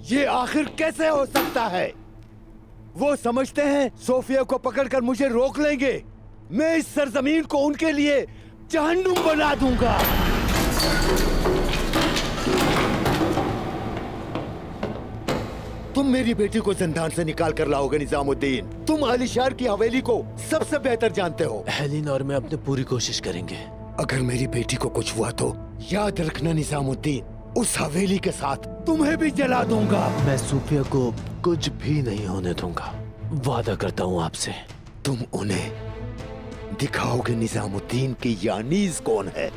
ये आखिर कैसे हो सकता है? वो समझते हैं सोफिया को पकड़कर मुझे रोक लेंगे। मैं इस सरजमीन को उनके लिए जहन्नुम बना दूंगा। तुम मेरी बेटी को जिंदान से निकाल कर लाओगे निजामुद्दीन। तुम आलिशार की हवेली को सबसे बेहतर जानते हो। हेलिन और मैं अपनी पूरी कोशिश करेंगे। अगर मेरी बेटी को कुछ हुआ तो याद रखना निजामुद्दीन, उस हवेली के साथ तुम्हें भी जला दूंगा। मैं सूफिया को कुछ भी नहीं होने दूंगा, वादा करता हूँ आपसे। तुम उन्हें दिखाओगे निजामुद्दीन की यानीज कौन है।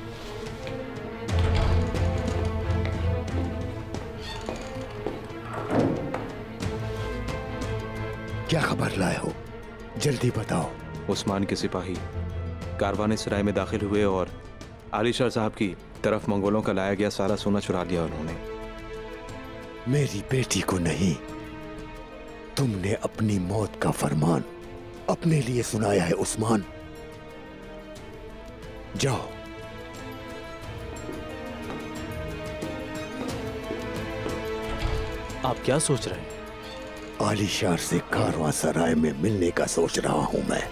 क्या खबर लाए हो? जल्दी बताओ। उस्मान के सिपाही कारवाने सराय में दाखिल हुए और आलिशार साहब की तरफ मंगोलों का लाया गया सारा सोना चुरा लिया उन्होंने। मेरी बेटी को नहीं, तुमने अपनी मौत का फरमान अपने लिए सुनाया है उस्मान। जाओ। आप क्या सोच रहे हैं? आलिशार से कारवां सराय में मिलने का सोच रहा हूं मैं।